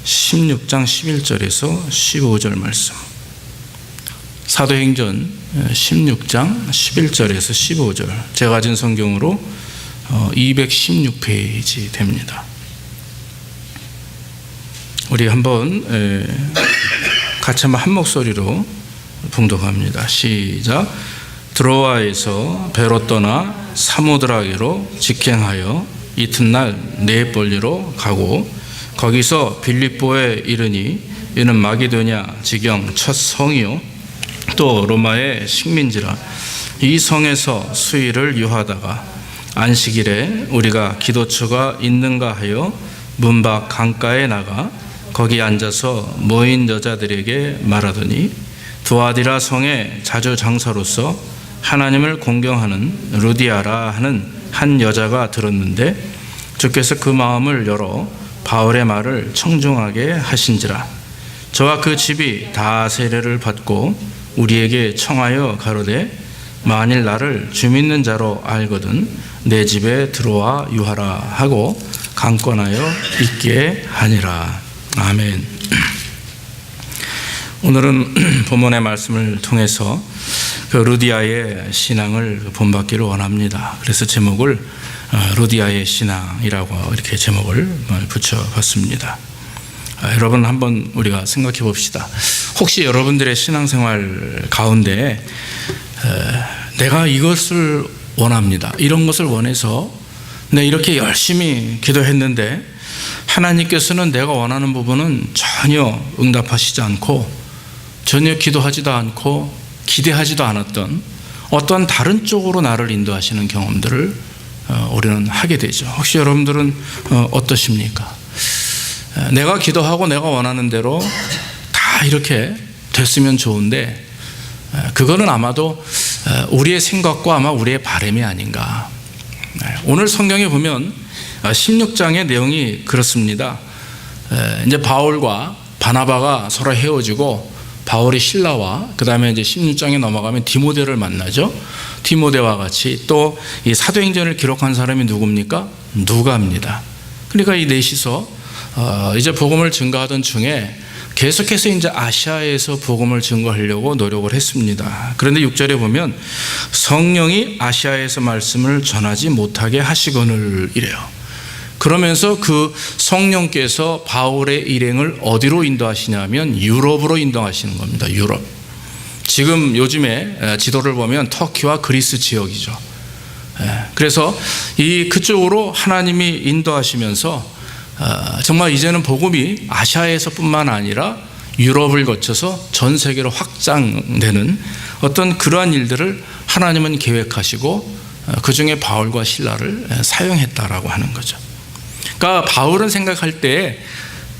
16장 11절에서 15절 말씀. 사도행전 16장 11절에서 15절. 제가 가진 성경으로 216페이지 됩니다. 우리 한번 같이 한번 한 목소리로 봉독합니다. 시작. 드로아에서 배로 떠나 사모드라게로 직행하여 이튿날 네아폴리로 가고 거기서 빌립보에 이르니 이는 마게도냐 지경 첫 성이요 또 로마의 식민지라. 이 성에서 수일을 유하다가 안식일에 우리가 기도처가 있는가 하여 문 밖 강가에 나가 거기 앉아서 모인 여자들에게 말하더니 두아디라 성의 자주 장사로서 하나님을 공경하는 루디아라 하는 한 여자가 들었는데 주께서 그 마음을 열어 바울의 말을 청중하게 하신지라. 저와 그 집이 다 세례를 받고 우리에게 청하여 가로되 만일 나를 주 믿는 자로 알거든 내 집에 들어와 유하라 하고 강권하여 있게 하니라. 아멘. 오늘은 본문의 말씀을 통해서 그 루디아의 신앙을 본받기를 원합니다. 그래서 제목을 루디아의 신앙이라고 이렇게 제목을 붙여봤습니다. 여러분 한번 우리가 생각해 봅시다. 혹시 여러분들의 신앙생활 가운데 내가 이것을 원합니다, 이런 것을 원해서 내가 이렇게 열심히 기도했는데 하나님께서는 내가 원하는 부분은 전혀 응답하시지 않고 전혀 기도하지도 않고 기대하지도 않았던 어떤 다른 쪽으로 나를 인도하시는 경험들을 우리는 하게 되죠. 혹시 여러분들은 어떠십니까? 내가 기도하고 내가 원하는 대로 다 이렇게 됐으면 좋은데 그거는 아마도 우리의 생각과 아마 우리의 바람이 아닌가. 오늘 성경에 보면 16장의 내용이 그렇습니다. 이제 바울과 바나바가 서로 헤어지고 바울이 실라와 그 다음에 이제 16장에 넘어가면 디모데를 만나죠. 디모데와 같이 또 이 사도행전을 기록한 사람이 누굽니까? 누가입니다. 그러니까 이 넷이서 이제 복음을 증거하던 중에 계속해서 이제 아시아에서 복음을 증거하려고 노력을 했습니다. 그런데 6절에 보면 성령이 아시아에서 말씀을 전하지 못하게 하시거늘 이래요. 그러면서 그 성령께서 바울의 일행을 어디로 인도하시냐면 유럽으로 인도하시는 겁니다. 유럽. 지금 요즘에 지도를 보면 터키와 그리스 지역이죠. 그래서 그쪽으로 하나님이 인도하시면서 정말 이제는 복음이 아시아에서뿐만 아니라 유럽을 거쳐서 전 세계로 확장되는 어떤 그러한 일들을 하나님은 계획하시고 그 중에 바울과 실라를 사용했다라고 하는 거죠. 그러니까 바울은 생각할 때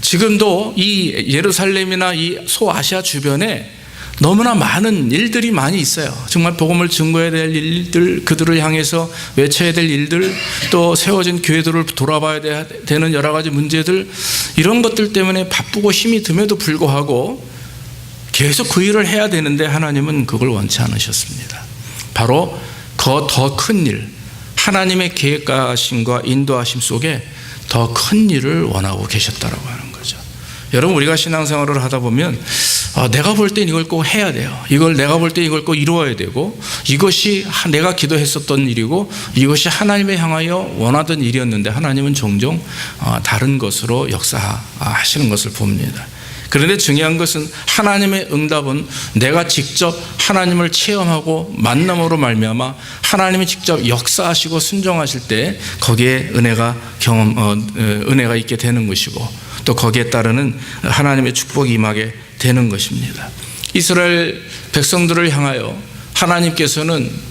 지금도 이 예루살렘이나 이 소아시아 주변에 너무나 많은 일들이 많이 있어요. 정말 복음을 증거해야 될 일들, 그들을 향해서 외쳐야 될 일들, 또 세워진 교회들을 돌아봐야 되는 여러 가지 문제들, 이런 것들 때문에 바쁘고 힘이 듦에도 불구하고 계속 그 일을 해야 되는데 하나님은 그걸 원치 않으셨습니다. 바로 더 큰 일, 하나님의 계획하심과 인도하심 속에 더 큰 일을 원하고 계셨다라고 하는 거죠. 여러분, 우리가 신앙생활을 하다 보면 내가 볼 땐 이걸 꼭 해야 돼요. 내가 볼 때 이걸 꼭 이루어야 되고, 이것이 내가 기도했었던 일이고 이것이 하나님을 향하여 원하던 일이었는데 하나님은 종종 다른 것으로 역사하시는 것을 봅니다. 그런데 중요한 것은 하나님의 응답은 내가 직접 하나님을 체험하고 만남으로 말미암아 하나님이 직접 역사하시고 순종하실 때 거기에 은혜가 있게 되는 것이고, 또 거기에 따르는 하나님의 축복이 임하게 되는 것입니다. 이스라엘 백성들을 향하여 하나님께서는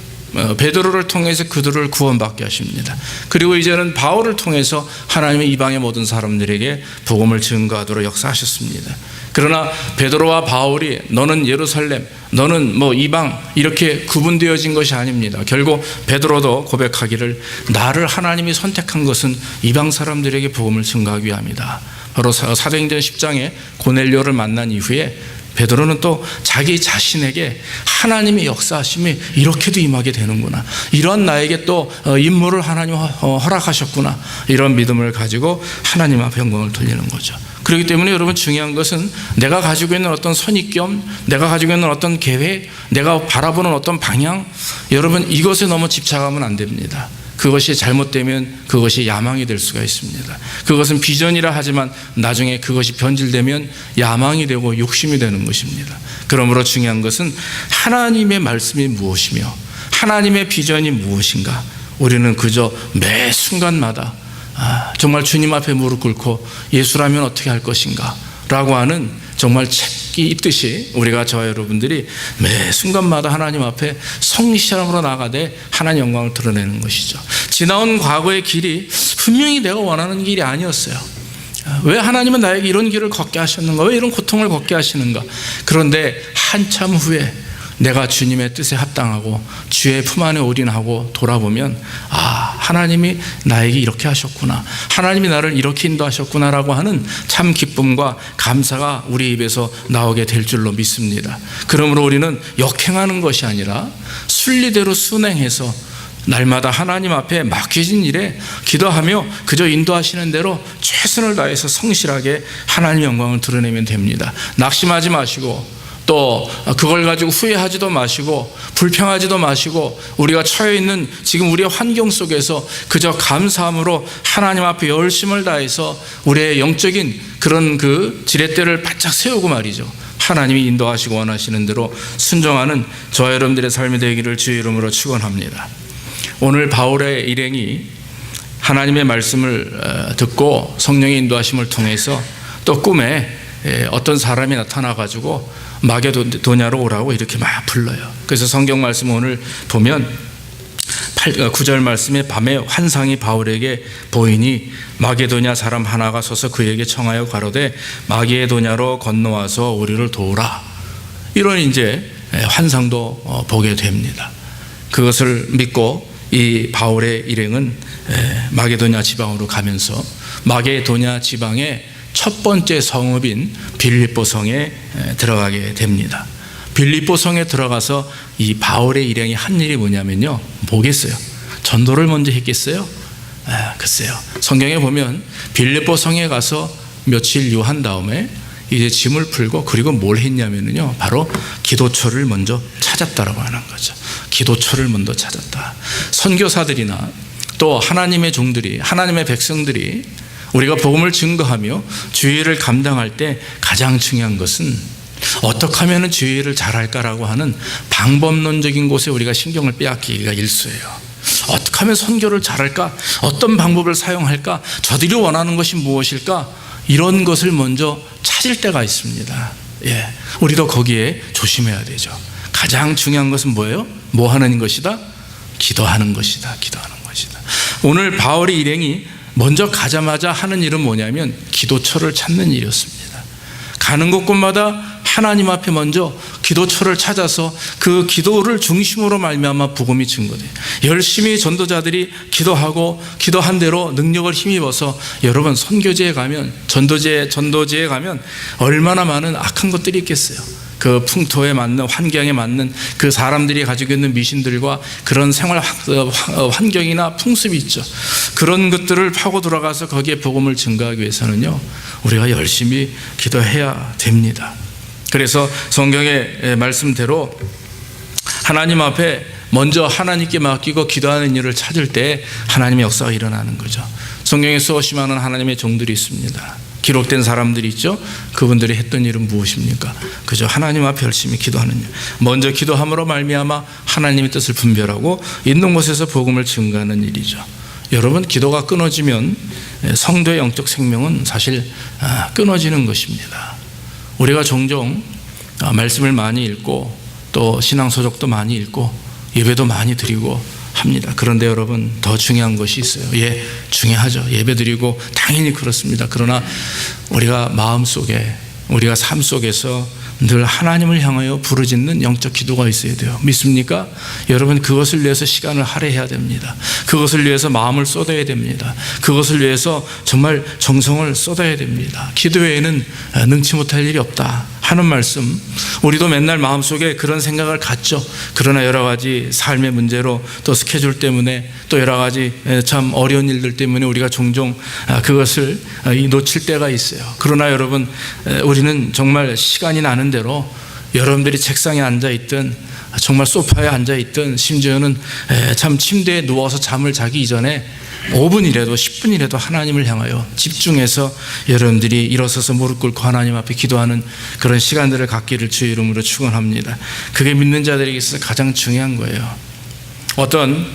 베드로를 통해서 그들을 구원받게 하십니다. 그리고 이제는 바울을 통해서 하나님의 이방의 모든 사람들에게 복음을 증거하도록 역사하셨습니다. 그러나 베드로와 바울이 너는 예루살렘, 너는 이방 이렇게 구분되어진 것이 아닙니다. 결국 베드로도 고백하기를 나를 하나님이 선택한 것은 이방 사람들에게 복음을 증거하기 위함이다. 바로 사도행전 10장에 고넬료를 만난 이후에 베드로는 또 자기 자신에게 하나님의 역사하심이 이렇게도 임하게 되는구나, 이런 나에게 또 임무를 하나님 허락하셨구나, 이런 믿음을 가지고 하나님 앞에 영광을 돌리는 거죠. 그렇기 때문에 여러분 중요한 것은 내가 가지고 있는 어떤 선입견, 내가 가지고 있는 어떤 계획, 내가 바라보는 어떤 방향, 여러분 이것에 너무 집착하면 안 됩니다. 그것이 잘못되면 그것이 야망이 될 수가 있습니다. 그것은 비전이라 하지만 나중에 그것이 변질되면 야망이 되고 욕심이 되는 것입니다. 그러므로 중요한 것은 하나님의 말씀이 무엇이며 하나님의 비전이 무엇인가. 우리는 그저 매 순간마다 정말 주님 앞에 무릎 꿇고 예수라면 어떻게 할 것인가 라고 하는 정말 책이 있듯이 우리가 저와 여러분들이 매 순간마다 하나님 앞에 성실함으로 나아가되 하나님 영광을 드러내는 것이죠. 지나온 과거의 길이 분명히 내가 원하는 길이 아니었어요. 왜 하나님은 나에게 이런 길을 걷게 하셨는가? 왜 이런 고통을 걷게 하시는가? 그런데 한참 후에 내가 주님의 뜻에 합당하고 주의 품 안에 올인하고 돌아보면 하나님이 나에게 이렇게 하셨구나, 하나님이 나를 이렇게 인도하셨구나라고 하는 참 기쁨과 감사가 우리 입에서 나오게 될 줄로 믿습니다. 그러므로 우리는 역행하는 것이 아니라 순리대로 순행해서 날마다 하나님 앞에 맡겨진 일에 기도하며 그저 인도하시는 대로 최선을 다해서 성실하게 하나님의 영광을 드러내면 됩니다. 낙심하지 마시고 또 그걸 가지고 후회하지도 마시고 불평하지도 마시고 우리가 처해 있는 지금 우리의 환경 속에서 그저 감사함으로 하나님 앞에 열심을 다해서 우리의 영적인 그런 그 지렛대를 바짝 세우고 말이죠. 하나님이 인도하시고 원하시는 대로 순종하는 저와 여러분들의 삶이 되기를 주의 이름으로 축원합니다. 오늘 바울의 일행이 하나님의 말씀을 듣고 성령의 인도하심을 통해서 또 꿈에 어떤 사람이 나타나가지고 마게도냐로 오라고 이렇게 막 불러요. 그래서 성경 말씀 오늘 보면 9절 말씀에 밤에 환상이 바울에게 보이니 마게도냐 사람 하나가 서서 그에게 청하여 가로되 마게도냐로 건너와서 우리를 도우라. 이런 이제 환상도 보게 됩니다. 그것을 믿고 이 바울의 일행은 마게도냐 지방으로 가면서 마게도냐 지방의 첫 번째 성읍인 빌립보 성에 들어가게 됩니다. 빌립보 성에 들어가서 이 바울의 일행이 한 일이 뭐냐면요, 뭐겠어요? 전도를 먼저 했겠어요? 글쎄요. 성경에 보면 빌립보 성에 가서 며칠 유한 다음에 이제 짐을 풀고 그리고 뭘 했냐면요, 바로 기도처를 먼저 찾았다라고 하는 거죠. 기도처를 먼저 찾았다. 선교사들이나 또 하나님의 종들이, 하나님의 백성들이 우리가 복음을 증거하며 주의를 감당할 때 가장 중요한 것은 어떻게 하면 주의를 잘할까라고 하는 방법론적인 곳에 우리가 신경을 빼앗기기가 일쑤예요. 어떻게 하면 선교를 잘할까? 어떤 방법을 사용할까? 저들이 원하는 것이 무엇일까? 이런 것을 먼저 찾을 때가 있습니다. 우리도 거기에 조심해야 되죠. 가장 중요한 것은 뭐예요? 뭐 하는 것이다? 기도하는 것이다. 기도하는 것이다. 오늘 바울의 일행이 먼저 가자마자 하는 일은 뭐냐면 기도처를 찾는 일이었습니다. 가는 곳곳마다 하나님 앞에 먼저 기도처를 찾아서 그 기도를 중심으로 말미암아 복음이 증거돼요. 열심히 전도자들이 기도하고 기도한 대로 능력을 힘입어서 여러분 선교지에 가면 전도지에 가면 얼마나 많은 악한 것들이 있겠어요. 그 풍토에 맞는 환경에 맞는 그 사람들이 가지고 있는 미신들과 그런 생활 환경이나 풍습이 있죠. 그런 것들을 파고 들어가서 거기에 복음을 증거하기 위해서는요, 우리가 열심히 기도해야 됩니다. 그래서 성경의 말씀대로 하나님 앞에 먼저 하나님께 맡기고 기도하는 일을 찾을 때 하나님의 역사가 일어나는 거죠. 성경에 수없이 많은 하나님의 종들이 있습니다. 기록된 사람들이 있죠. 그분들이 했던 일은 무엇입니까? 그저 하나님 앞에 열심히 기도하는 일. 먼저 기도함으로 말미암아 하나님의 뜻을 분별하고 있는 곳에서 복음을 증거하는 일이죠. 여러분, 기도가 끊어지면 성도의 영적 생명은 사실 끊어지는 것입니다. 우리가 종종 말씀을 많이 읽고 또 신앙서적도 많이 읽고 예배도 많이 드리고 합니다. 그런데 여러분, 더 중요한 것이 있어요. 중요하죠. 예배 드리고 당연히 그렇습니다. 그러나 우리가 마음속에, 우리가 삶 속에서 늘 하나님을 향하여 부르짖는 영적 기도가 있어야 돼요. 믿습니까? 여러분, 그것을 위해서 시간을 할애해야 됩니다. 그것을 위해서 마음을 쏟아야 됩니다. 그것을 위해서 정말 정성을 쏟아야 됩니다. 기도 외에는 능치 못할 일이 없다. 하는 말씀, 우리도 맨날 마음속에 그런 생각을 갖죠. 그러나 여러 가지 삶의 문제로 또 스케줄 때문에 또 여러 가지 참 어려운 일들 때문에 우리가 종종 그것을 놓칠 때가 있어요. 그러나 여러분, 우리는 정말 시간이 나는 대로 여러분들이 책상에 앉아있든 정말 소파에 앉아있든 심지어는 참 침대에 누워서 잠을 자기 이전에 5분이라도 10분이라도 하나님을 향하여 집중해서 여러분들이 일어서서 무릎 꿇고 하나님 앞에 기도하는 그런 시간들을 갖기를 주의 이름으로 축원합니다. 그게 믿는 자들에게 있어서 가장 중요한 거예요. 어떤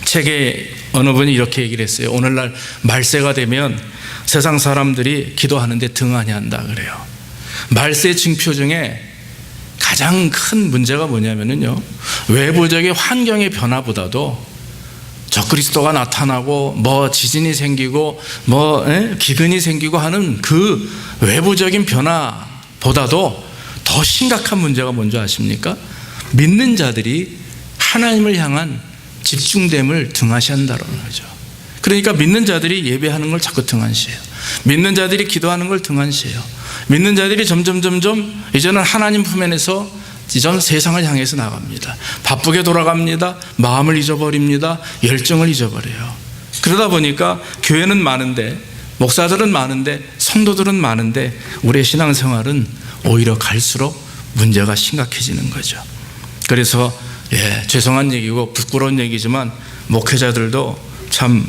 책에 어느 분이 이렇게 얘기를 했어요. 오늘날 말세가 되면 세상 사람들이 기도하는데 등한히 한다 그래요. 말세 징표 중에 가장 큰 문제가 뭐냐면요, 외부적인 환경의 변화보다도 적그리스도가 나타나고 뭐 지진이 생기고 뭐 기근이 생기고 하는 그 외부적인 변화보다도 더 심각한 문제가 뭔지 아십니까? 믿는 자들이 하나님을 향한 집중됨을 등한시한다는 거죠. 그러니까 믿는 자들이 예배하는 걸 자꾸 등한시해요. 믿는 자들이 기도하는 걸 등한시해요. 믿는 자들이 점점 이제는 하나님 품에서 이전 세상을 향해서 나갑니다. 바쁘게 돌아갑니다. 마음을 잊어버립니다. 열정을 잊어버려요. 그러다 보니까 교회는 많은데, 목사들은 많은데, 성도들은 많은데 우리의 신앙생활은 오히려 갈수록 문제가 심각해지는 거죠. 그래서 죄송한 얘기고 부끄러운 얘기지만 목회자들도 참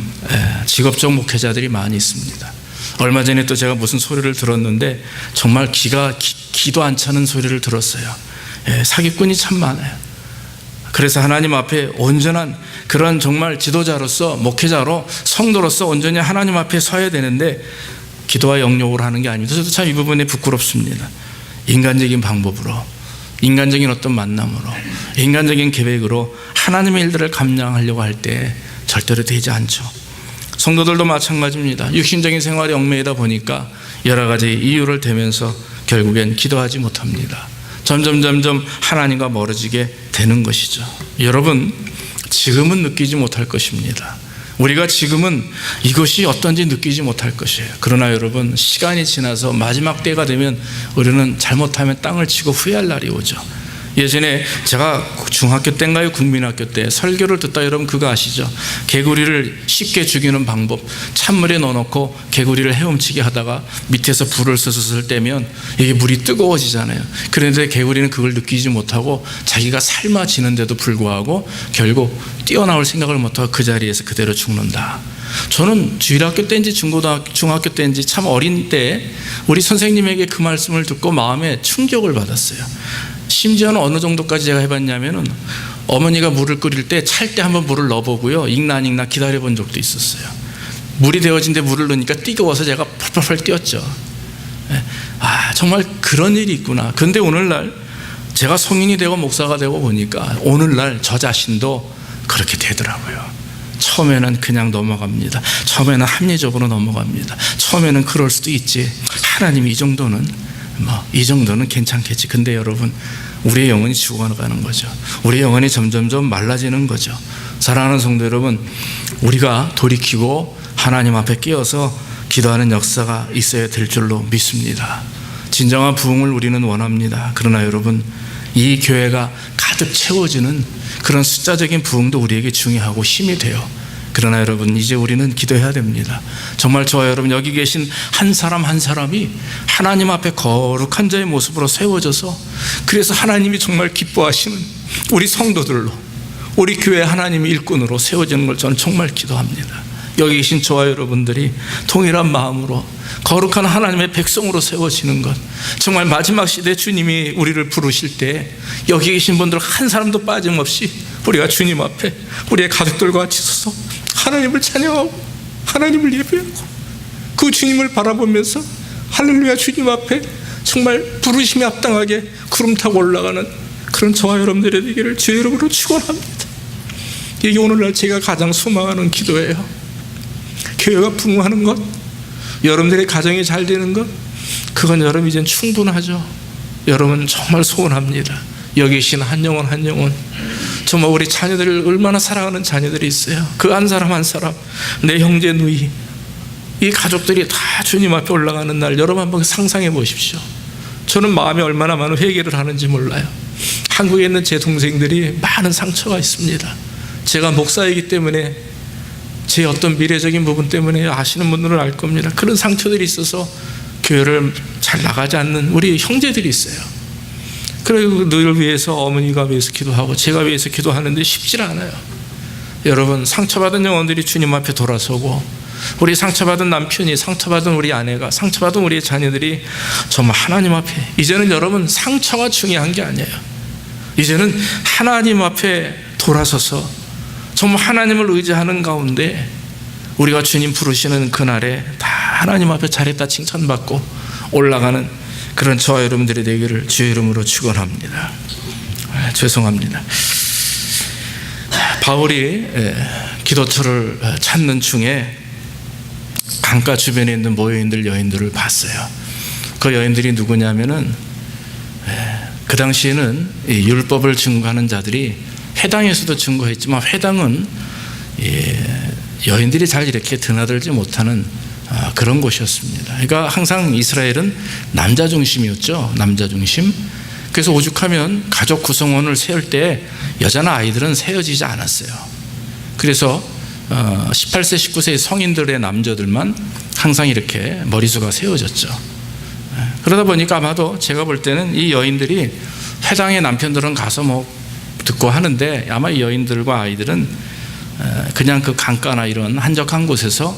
직업적 목회자들이 많이 있습니다. 얼마 전에 또 제가 무슨 소리를 들었는데 정말 기도 안 차는 소리를 들었어요. 사기꾼이 참 많아요. 그래서 하나님 앞에 온전한 그런 정말 지도자로서, 목회자로, 성도로서 온전히 하나님 앞에 서야 되는데 기도와 영역으로 하는 게 아닙니다. 저도 참 이 부분에 부끄럽습니다. 인간적인 방법으로, 인간적인 어떤 만남으로, 인간적인 계획으로 하나님의 일들을 감당하려고 할 때 절대로 되지 않죠. 성도들도 마찬가지입니다. 육신적인 생활에 얽매이다 보니까 여러 가지 이유를 대면서 결국엔 기도하지 못합니다. 점점 하나님과 멀어지게 되는 것이죠. 여러분, 지금은 느끼지 못할 것입니다. 우리가 지금은 이것이 어떤지 느끼지 못할 것이에요. 그러나 여러분, 시간이 지나서 마지막 때가 되면 우리는 잘못하면 땅을 치고 후회할 날이 오죠. 예전에 제가 중학교 때인가요? 국민학교 때 설교를 듣다 여러분 그거 아시죠? 개구리를 쉽게 죽이는 방법, 찬물에 넣어놓고 개구리를 헤엄치게 하다가 밑에서 불을 스스슬 떼면 이게 물이 뜨거워지잖아요. 그런데 개구리는 그걸 느끼지 못하고 자기가 삶아지는데도 불구하고 결국 뛰어나올 생각을 못하고 그 자리에서 그대로 죽는다. 저는 주일학교 때인지 중학교 때인지 참 어린 때 우리 선생님에게 그 말씀을 듣고 마음에 충격을 받았어요. 심지어는 어느 정도까지 제가 해봤냐면은 어머니가 물을 끓일 때 찰 때 한번 물을 넣어보고요, 익나 안 익나 기다려본 적도 있었어요. 물이 데워진데 물을 넣으니까 뜨거워서 제가 펄펄 뛰었죠. 정말 그런 일이 있구나. 그런데 오늘날 제가 성인이 되고 목사가 되고 보니까 오늘날 저 자신도 그렇게 되더라고요. 처음에는 그냥 넘어갑니다. 처음에는 합리적으로 넘어갑니다. 처음에는 그럴 수도 있지. 하나님이 이 정도는 괜찮겠지. 근데 여러분, 우리의 영혼이 죽어가는 거죠. 우리의 영혼이 점점 말라지는 거죠. 사랑하는 성도 여러분, 우리가 돌이키고 하나님 앞에 끼어서 기도하는 역사가 있어야 될 줄로 믿습니다. 진정한 부흥을 우리는 원합니다. 그러나 여러분, 이 교회가 가득 채워지는 그런 숫자적인 부흥도 우리에게 중요하고 힘이 돼요. 그러나 여러분, 이제 우리는 기도해야 됩니다. 정말 저와 여러분, 여기 계신 한 사람 한 사람이 하나님 앞에 거룩한 자의 모습으로 세워져서, 그래서 하나님이 정말 기뻐하시는 우리 성도들로, 우리 교회 하나님의 일꾼으로 세워지는 걸 저는 정말 기도합니다. 여기 계신 저와 여러분들이 동일한 마음으로 거룩한 하나님의 백성으로 세워지는 것, 정말 마지막 시대 주님이 우리를 부르실 때 여기 계신 분들 한 사람도 빠짐없이 우리가 주님 앞에 우리의 가족들과 같이 서서 하나님을 찬양하고 하나님을 예배하고 그 주님을 바라보면서 할렐루야 주님 앞에 정말 부르심에 합당하게 구름 타고 올라가는 그런 저와 여러분들의 되기를 주의 이름으로 축원합니다. 이게 오늘날 제가 가장 소망하는 기도예요. 교회가 부흥하는 것, 여러분들의 가정이 잘 되는 것, 그건 여러분 이젠 충분하죠. 여러분 정말 소원합니다. 여기 계신 한 영혼 한 영혼, 정말 우리 자녀들을 얼마나 사랑하는 자녀들이 있어요. 그 한 사람 한 사람, 내 형제 누이, 이 가족들이 다 주님 앞에 올라가는 날 여러분 한번 상상해 보십시오. 저는 마음에 얼마나 많은 회개를 하는지 몰라요. 한국에 있는 제 동생들이 많은 상처가 있습니다. 제가 목사이기 때문에 제 어떤 미래적인 부분 때문에 아시는 분들은 알 겁니다. 그런 상처들이 있어서 교회를 잘 나가지 않는 우리 형제들이 있어요. 그리고 늘 위해서 어머니가 위해서 기도하고 제가 위해서 기도하는데 쉽지 않아요. 여러분, 상처받은 영혼들이 주님 앞에 돌아서고 우리 상처받은 남편이, 상처받은 우리 아내가, 상처받은 우리 자녀들이 정말 하나님 앞에, 이제는 여러분 상처가 중요한 게 아니에요. 이제는 하나님 앞에 돌아서서 정말 하나님을 의지하는 가운데 우리가 주님 부르시는 그날에 다 하나님 앞에 잘했다 칭찬받고 올라가는 그런 저와 여러분들이 되기를 주의 이름으로 축원합니다. 죄송합니다. 바울이 기도처를 찾는 중에 강가 주변에 있는 모여있는 여인들을 봤어요. 그 여인들이 누구냐면은 그 당시에는 율법을 증거하는 자들이 회당에서도 증거했지만 회당은 여인들이 잘 이렇게 드나들지 못하는 그런 곳이었습니다. 그러니까 항상 이스라엘은 남자 중심이었죠. 남자 중심. 그래서 오죽하면 가족 구성원을 세울 때 여자나 아이들은 세워지지 않았어요. 그래서 18세, 19세 성인들의 남자들만 항상 이렇게 머리수가 세워졌죠. 그러다 보니까 아마도 제가 볼 때는 이 여인들이 회당의 남편들은 가서 뭐 듣고 하는데 아마 이 여인들과 아이들은 그냥 그 강가나 이런 한적한 곳에서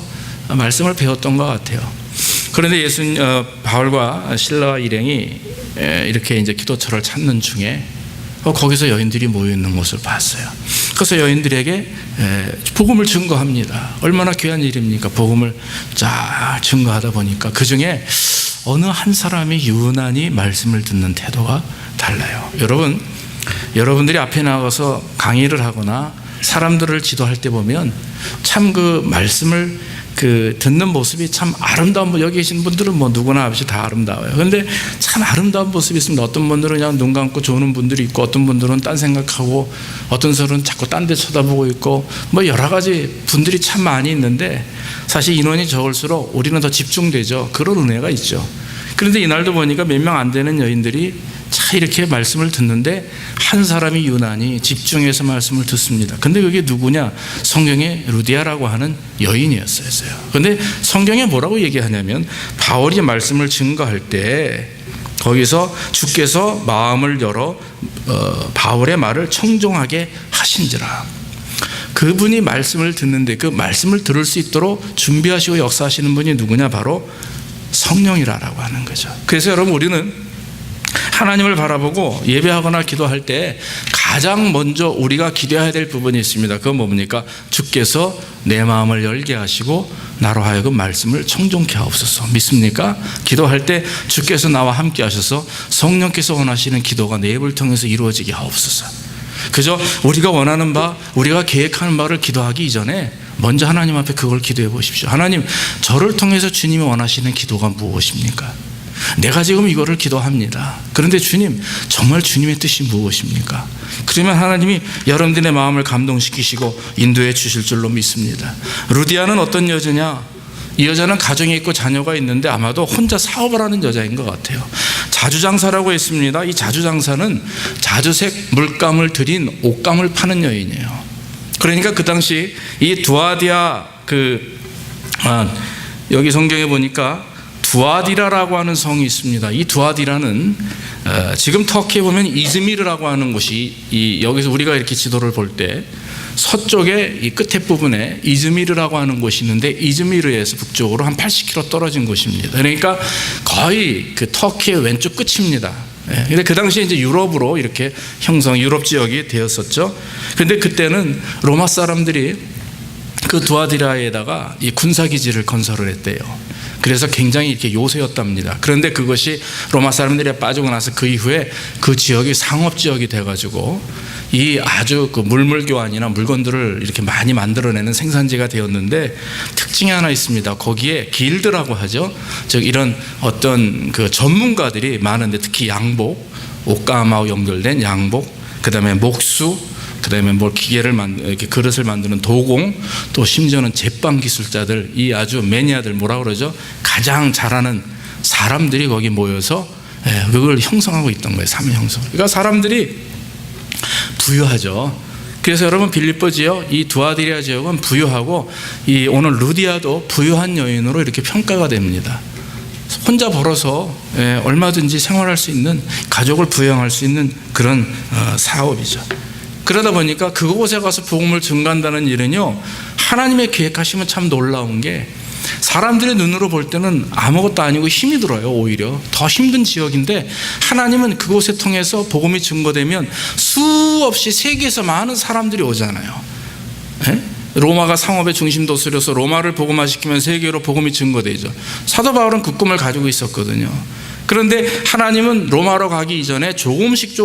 말씀을 배웠던 것 같아요. 그런데 바울과 실라와 일행이 이렇게 이제 기도처를 찾는 중에 거기서 여인들이 모여 있는 것을 봤어요. 그래서 여인들에게 복음을 증거합니다. 얼마나 귀한 일입니까? 복음을 쫙 증거하다 보니까 그 중에 어느 한 사람이 유난히 말씀을 듣는 태도가 달라요. 여러분들이 앞에 나가서 강의를 하거나 사람들을 지도할 때 보면 참 그 말씀을 듣는 모습이 참 아름다운, 여기 계신 분들은 뭐 누구나 없이 다 아름다워요. 그런데 참 아름다운 모습이 있습니다. 어떤 분들은 그냥 눈 감고 조는 분들이 있고, 어떤 분들은 딴 생각하고, 어떤 사람은 자꾸 딴 데 쳐다보고 있고, 뭐 여러 가지 분들이 참 많이 있는데 사실 인원이 적을수록 우리는 더 집중되죠. 그런 은혜가 있죠. 그런데 이날도 보니까 몇 명 안 되는 여인들이 차 이렇게 말씀을 듣는데 한 사람이 유난히 집중해서 말씀을 듣습니다. 근데 그게 누구냐? 성경에 루디아라고 하는 여인이었어요. 근데 성경에 뭐라고 얘기하냐면 바울이 말씀을 증거할 때 거기서 주께서 마음을 열어 바울의 말을 청종하게 하신지라. 그분이 말씀을 듣는데 그 말씀을 들을 수 있도록 준비하시고 역사하시는 분이 누구냐? 바로 성령이라고 하는 거죠. 그래서 여러분, 우리는 하나님을 바라보고 예배하거나 기도할 때 가장 먼저 우리가 기도해야 될 부분이 있습니다. 그건 뭡니까? 주께서 내 마음을 열게 하시고 나로 하여금 말씀을 청종케 하옵소서. 믿습니까? 기도할 때 주께서 나와 함께 하셔서 성령께서 원하시는 기도가 내 입을 통해서 이루어지게 하옵소서. 그저 우리가 원하는 바, 우리가 계획하는 바를 기도하기 이전에 먼저 하나님 앞에 그걸 기도해 보십시오. 하나님, 저를 통해서 주님이 원하시는 기도가 무엇입니까? 내가 지금 이거를 기도합니다. 그런데 주님, 정말 주님의 뜻이 무엇입니까? 그러면 하나님이 여러분들의 마음을 감동시키시고 인도해 주실 줄로 믿습니다. 루디아는 어떤 여자냐? 이 여자는 가정에 있고 자녀가 있는데 아마도 혼자 사업을 하는 여자인 것 같아요. 자주장사라고 했습니다. 이 자주장사는 자주색 물감을 들인 옷감을 파는 여인이에요. 그러니까 그 당시 이 두아디아 여기 성경에 보니까 두아디라라고 하는 성이 있습니다. 이 두아디라는 지금 터키에 보면 이즈미르라고 하는 곳이 여기서 우리가 이렇게 지도를 볼 때 서쪽에 이 끝에 부분에 이즈미르라고 하는 곳이 있는데 이즈미르에서 북쪽으로 한 80km 떨어진 곳입니다. 그러니까 거의 그 터키의 왼쪽 끝입니다. 근데 그 당시에 이제 유럽으로 이렇게 유럽 지역이 되었었죠. 근데 그때는 로마 사람들이 그 두아디라에다가 이 군사기지를 건설을 했대요. 그래서 굉장히 이렇게 요새였답니다. 그런데 그것이 로마 사람들이 빠지고 나서 그 이후에 그 지역이 상업지역이 돼가지고 이 아주 그 물물교환이나 물건들을 이렇게 많이 만들어내는 생산지가 되었는데 특징이 하나 있습니다. 거기에 길드라고 하죠. 즉 이런 어떤 그 전문가들이 많은데 특히 양복, 옷감하고 연결된 양복, 그 다음에 목수, 그 다음에 기계를 이렇게 그릇을 만드는 도공, 또 심지어는 제빵 기술자들, 이 아주 매니아들, 뭐라 그러죠? 가장 잘하는 사람들이 거기 모여서 그걸 형성하고 있던 거예요. 삶의 형성. 그러니까 사람들이 부유하죠. 그래서 여러분 빌립보 지역, 이 두아디리아 지역은 부유하고 이 오늘 루디아도 부유한 여인으로 이렇게 평가가 됩니다. 혼자 벌어서 얼마든지 생활할 수 있는, 가족을 부양할 수 있는 그런 사업이죠. 그러다 보니까 그곳에 가서 복음을 증거한다는 일은요, 하나님의 계획하시면 참 놀라운 게 사람들의 눈으로 볼 때는 아무것도 아니고 힘이 들어요. 오히려 더 힘든 지역인데 하나님은 그곳에 통해서 복음이 증거되면 수없이 세계에서 많은 사람들이 오잖아요. 로마가 상업의 중심 도시로서 로마를 복음화시키면 세계로 복음이 증거되죠. 사도 바울은 그 꿈을 가지고 있었거든요. 그런데 하나님은 로마로 가기 이전에 조금씩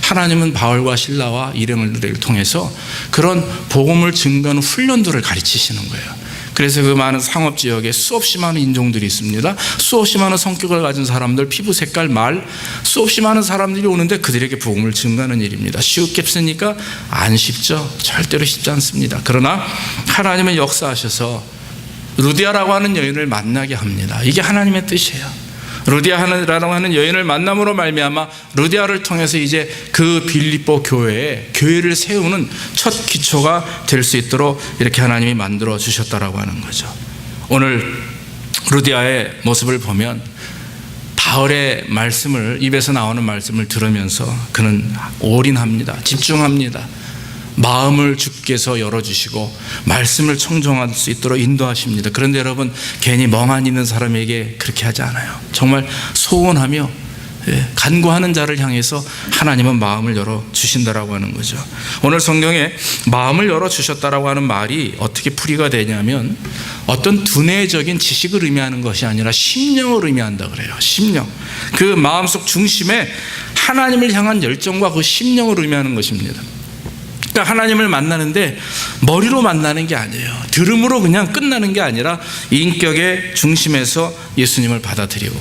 하나님은 바울과 실라와 일행들을 통해서 그런 복음을 증거하는 훈련들을 가르치시는 거예요. 그래서 그 많은 상업지역에 수없이 많은 인종들이 있습니다. 수없이 많은 성격을 가진 사람들, 피부 색깔, 말, 수없이 많은 사람들이 오는데 그들에게 복음을 증거하는 일입니다. 쉽겠습니까? 안 쉽죠. 절대로 쉽지 않습니다. 그러나 하나님은 역사하셔서 루디아라고 하는 여인을 만나게 합니다. 이게 하나님의 뜻이에요. 루디아라고 하는 여인을 만남으로 말미암아 루디아를 통해서 이제 그 빌립보 교회를 세우는 첫 기초가 될 수 있도록 이렇게 하나님이 만들어 주셨다라고 하는 거죠. 오늘 루디아의 모습을 보면 바울의 말씀을, 입에서 나오는 말씀을 들으면서 그는 올인합니다. 집중합니다. 마음을 주께서 열어주시고 말씀을 청정할 수 있도록 인도하십니다. 그런데 여러분, 괜히 멍하니 있는 사람에게 그렇게 하지 않아요. 정말 소원하며 간구하는 자를 향해서 하나님은 마음을 열어주신다라고 하는 거죠. 오늘 성경에 마음을 열어주셨다라고 하는 말이 어떻게 풀이가 되냐면 어떤 두뇌적인 지식을 의미하는 것이 아니라 심령을 의미한다 그래요. 심령. 그 마음속 중심에 하나님을 향한 열정과 그 심령을 의미하는 것입니다. 그러니까 하나님을 만나는데 머리로 만나는 게 아니에요. 들음으로 그냥 끝나는 게 아니라 인격의 중심에서 예수님을 받아들이고,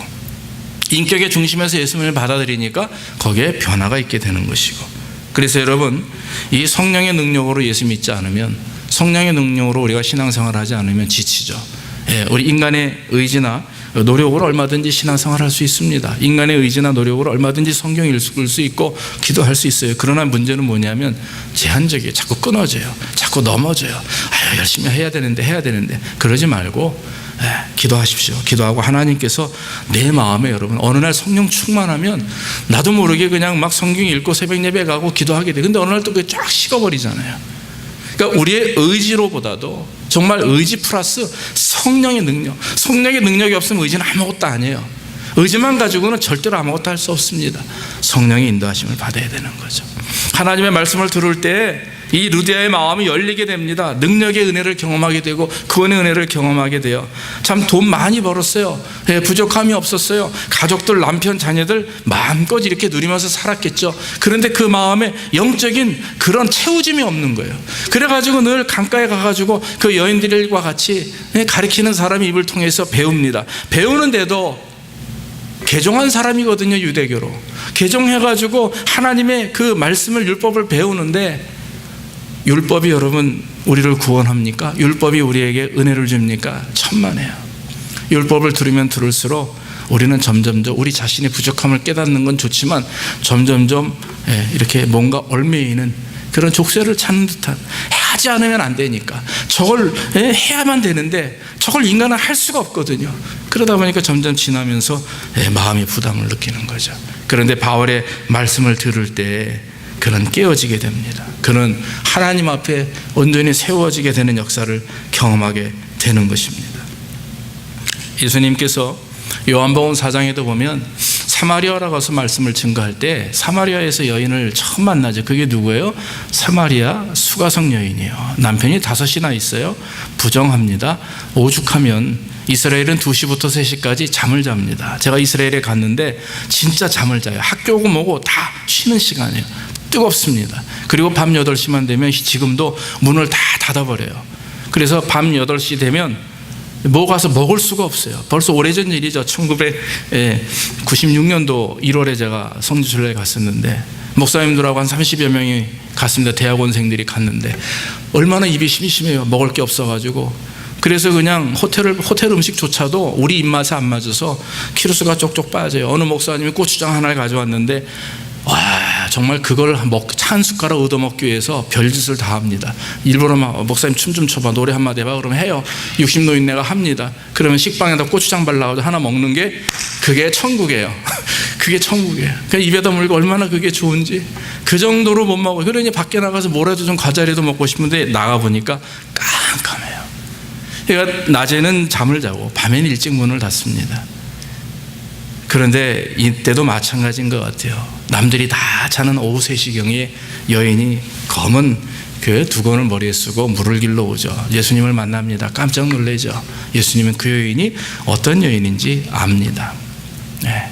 인격의 중심에서 예수님을 받아들이니까 거기에 변화가 있게 되는 것이고. 그래서 여러분, 이 성령의 능력으로 예수 믿지 않으면, 성령의 능력으로 우리가 신앙생활을 하지 않으면 지치죠. 우리 인간의 의지나 노력으로 얼마든지 신앙생활을 할 수 있습니다. 인간의 의지나 노력으로 얼마든지 성경 읽을 수 있고 기도할 수 있어요. 그러나 문제는 뭐냐면 제한적이에요. 자꾸 끊어져요. 자꾸 넘어져요. 열심히 해야 되는데 그러지 말고 기도하십시오. 기도하고 하나님께서 내 마음에, 여러분, 어느 날 성령 충만하면 나도 모르게 그냥 막 성경 읽고 새벽 예배 가고 기도하게 돼. 근데 어느 날 또 그게 쫙 식어버리잖아요. 그러니까 우리의 의지로보다도 정말 의지 플러스 성령의 능력. 성령의 능력이 없으면 의지는 아무것도 아니에요. 의지만 가지고는 절대로 아무것도 할 수 없습니다. 성령의 인도하심을 받아야 되는 거죠. 하나님의 말씀을 들을 때 이 루디아의 마음이 열리게 됩니다. 능력의 은혜를 경험하게 되고 구원의 은혜를 경험하게 돼요. 참 돈 많이 벌었어요. 부족함이 없었어요. 가족들, 남편, 자녀들 마음껏 이렇게 누리면서 살았겠죠. 그런데 그 마음에 영적인 그런 채우짐이 없는 거예요. 그래가지고 늘 강가에 가가지고 그 여인들과 같이 가르치는 사람의 입을 통해서 배웁니다. 배우는데도 개종한 사람이거든요. 유대교로 개종해가지고 하나님의 그 말씀을, 율법을 배우는데, 율법이 여러분 우리를 구원합니까? 율법이 우리에게 은혜를 줍니까? 천만에요. 율법을 들으면 들을수록 우리는 점점점 우리 자신의 부족함을 깨닫는 건 좋지만 점점점 이렇게 뭔가 얽매이는 그런 족쇄를 찾는 듯한, 하지 않으면 안 되니까 저걸 해야만 되는데 저걸 인간은 할 수가 없거든요. 그러다 보니까 점점 지나면서 마음의 부담을 느끼는 거죠. 그런데 바울의 말씀을 들을 때 그는 깨어지게 됩니다. 그는 하나님 앞에 온전히 세워지게 되는 역사를 경험하게 되는 것입니다. 예수님께서 요한복음 4장에도 보면 사마리아로 가서 말씀을 증거할 때 사마리아에서 여인을 처음 만나죠. 그게 누구예요? 사마리아 수가성 여인이에요. 남편이 5이나 있어요. 부정합니다. 오죽하면 이스라엘은 2시부터 3시까지 잠을 잡니다. 제가 이스라엘에 갔는데 진짜 잠을 자요. 학교고 뭐고 다 쉬는 시간이에요. 뜨겁습니다. 그리고 밤 8시만 되면 지금도 문을 다 닫아버려요. 그래서 밤 8시 되면 뭐 가서 먹을 수가 없어요. 벌써 오래전 일이죠. 1996년도 1월에 제가 성지순례에 갔었는데 목사님들하고 한 30여 명이 갔습니다. 대학원생들이 갔는데 얼마나 입이 심심해요. 먹을 게 없어가지고 그래서 그냥 호텔 음식조차도 우리 입맛에 안 맞아서 키로수가 쪽쪽 빠져요. 어느 목사님이 고추장 하나를 가져왔는데 와, 정말 그걸 한 숟가락 얻어먹기 위해서 별짓을 다 합니다. 일부러 막 목사님 춤 좀 춰봐, 노래 한마디 해봐, 그러면 해요. 60 노인네가 합니다. 그러면 식빵에다 고추장 발라가지고 하나 먹는 게 그게 천국이에요. 그게 천국이에요. 그러니까 입에다 물고 얼마나 그게 좋은지 그 정도로 못 먹어요. 그러니 밖에 나가서 뭐라도 좀 과자라도 먹고 싶은데 나가보니까 깜깜해요. 그러니까 낮에는 잠을 자고 밤에는 일찍 문을 닫습니다. 그런데 이때도 마찬가지인 것 같아요. 남들이 다 자는 오후 3시경에 여인이 검은 그 두건을 머리에 쓰고 물을 길러 오죠. 예수님을 만납니다. 깜짝 놀라죠. 예수님은 그 여인이 어떤 여인인지 압니다. 네.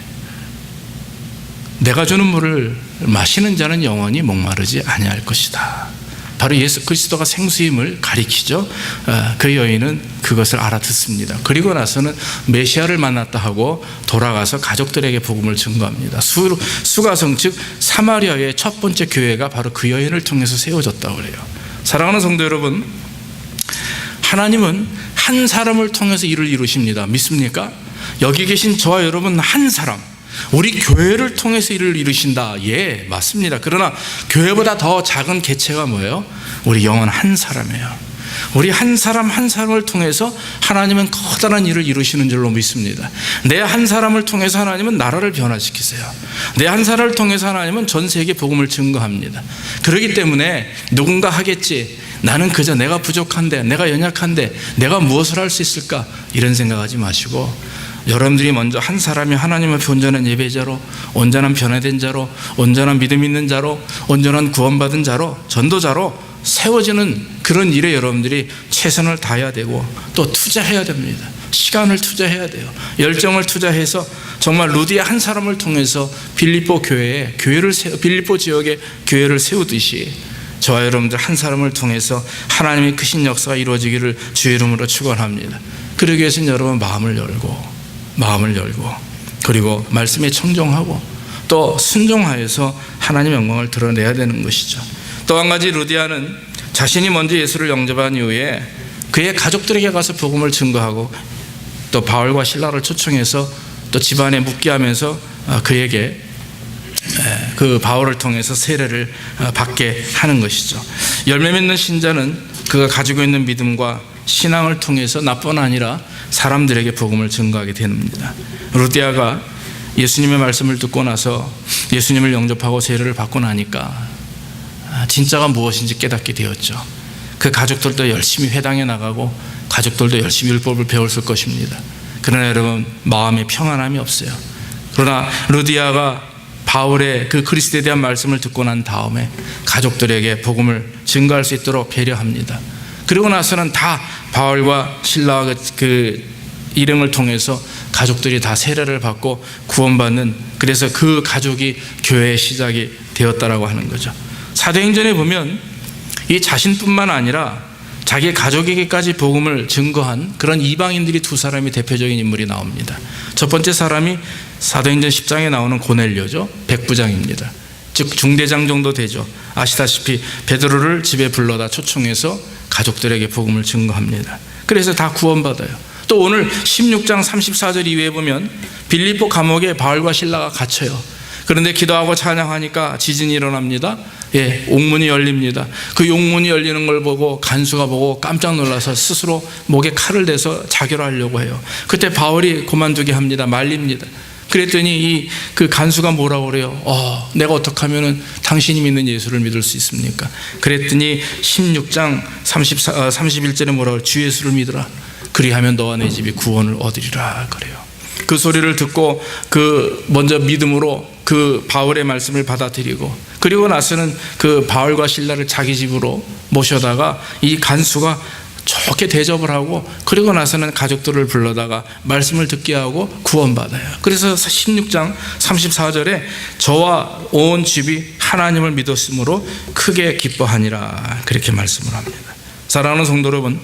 내가 주는 물을 마시는 자는 영원히 목마르지 아니할 것이다. 바로 예수 그리스도가 생수임을 가리키죠. 그 여인은 그것을 알아듣습니다. 그리고 나서는 메시아를 만났다 하고 돌아가서 가족들에게 복음을 증거합니다. 수가성 즉 사마리아의 첫 번째 교회가 바로 그 여인을 통해서 세워졌다고 그래요. 사랑하는 성도 여러분, 하나님은 한 사람을 통해서 일을 이루십니다. 믿습니까? 여기 계신 저와 여러분 한 사람, 우리 교회를 통해서 일을 이루신다. 예, 맞습니다. 그러나 교회보다 더 작은 개체가 뭐예요? 우리 영혼 한 사람이에요. 우리 한 사람 한 사람을 통해서 하나님은 커다란 일을 이루시는 줄로 믿습니다. 내 한 사람을 통해서 하나님은 나라를 변화시키세요. 내 한 사람을 통해서 하나님은 전 세계 복음을 증거합니다. 그렇기 때문에 누군가 하겠지, 나는 그저 내가 부족한데, 내가 연약한데 내가 무엇을 할 수 있을까, 이런 생각하지 마시고 여러분들이 먼저 한 사람이 하나님 앞에 온전한 예배자로, 온전한 변화된 자로, 온전한 믿음 있는 자로, 온전한 구원받은 자로, 전도자로 세워지는 그런 일에 여러분들이 최선을 다해야 되고 또 투자해야 됩니다. 시간을 투자해야 돼요. 열정을 투자해서 정말 루디아 한 사람을 통해서 빌립보 지역에 교회를 세우듯이 저와 여러분들 한 사람을 통해서 하나님의 크신 역사가 이루어지기를 주의 이름으로 축원합니다. 그러기 위해서는 여러분 마음을 열고 그리고 말씀에 청종하고 또 순종하여서 하나님의 영광을 드러내야 되는 것이죠. 또 한 가지, 루디아는 자신이 먼저 예수를 영접한 이후에 그의 가족들에게 가서 복음을 증거하고 또 바울과 실라를 초청해서 또 집안에 묵게 하면서 그에게 그 바울을 통해서 세례를 받게 하는 것이죠. 열매 맺는 신자는 그가 가지고 있는 믿음과 신앙을 통해서 나뿐 아니라 사람들에게 복음을 증거하게 됩니다. 루디아가 예수님의 말씀을 듣고 나서 예수님을 영접하고 세례를 받고 나니까 진짜가 무엇인지 깨닫게 되었죠. 그 가족들도 열심히 회당에 나가고 가족들도 열심히 율법을 배웠을 것입니다. 그러나 여러분, 마음에 평안함이 없어요. 그러나 루디아가 바울의 그 그리스도에 대한 말씀을 듣고 난 다음에 가족들에게 복음을 증거할 수 있도록 배려합니다. 그리고 나서는 다 바울과 실라와 그 일행을 통해서 가족들이 다 세례를 받고 구원받는, 그래서 그 가족이 교회의 시작이 되었다라고 하는 거죠. 사도행전에 보면 이 자신뿐만 아니라 자기 가족에게까지 복음을 증거한 그런 이방인들이 두 사람이 대표적인 인물이 나옵니다. 첫 번째 사람이 사도행전 10장에 나오는 고넬료죠. 백부장입니다. 즉 중대장 정도 되죠. 아시다시피 베드로를 집에 불러다 초청해서 가족들에게 복음을 증거합니다. 그래서 다 구원받아요. 또 오늘 16장 34절 이후에 보면 빌립보 감옥에 바울과 실라가 갇혀요. 그런데 기도하고 찬양하니까 지진이 일어납니다. 예, 옥문이 열립니다. 그 용문이 열리는 걸 보고 간수가 보고 깜짝 놀라서 스스로 목에 칼을 대서 자결하려고 해요. 그때 바울이 그만두게 합니다. 말립니다. 그랬더니 그 간수가 뭐라고 그래요? 내가 어떻게 하면은 당신이 믿는 예수를 믿을 수 있습니까? 그랬더니 16장 31절에 뭐라고, 주 예수를 믿으라. 그리하면 너와 내 집이 구원을 얻으리라 그래요. 그 소리를 듣고 먼저 믿음으로 그 바울의 말씀을 받아들이고, 그리고 나서는 그 바울과 실라를 자기 집으로 모셔다가 이 간수가 좋게 대접을 하고, 그리고 나서는 가족들을 불러다가 말씀을 듣게 하고 구원받아요. 그래서 16장 34절에 저와 온 집이 하나님을 믿었으므로 크게 기뻐하니라 그렇게 말씀을 합니다. 사랑하는 성도 여러분,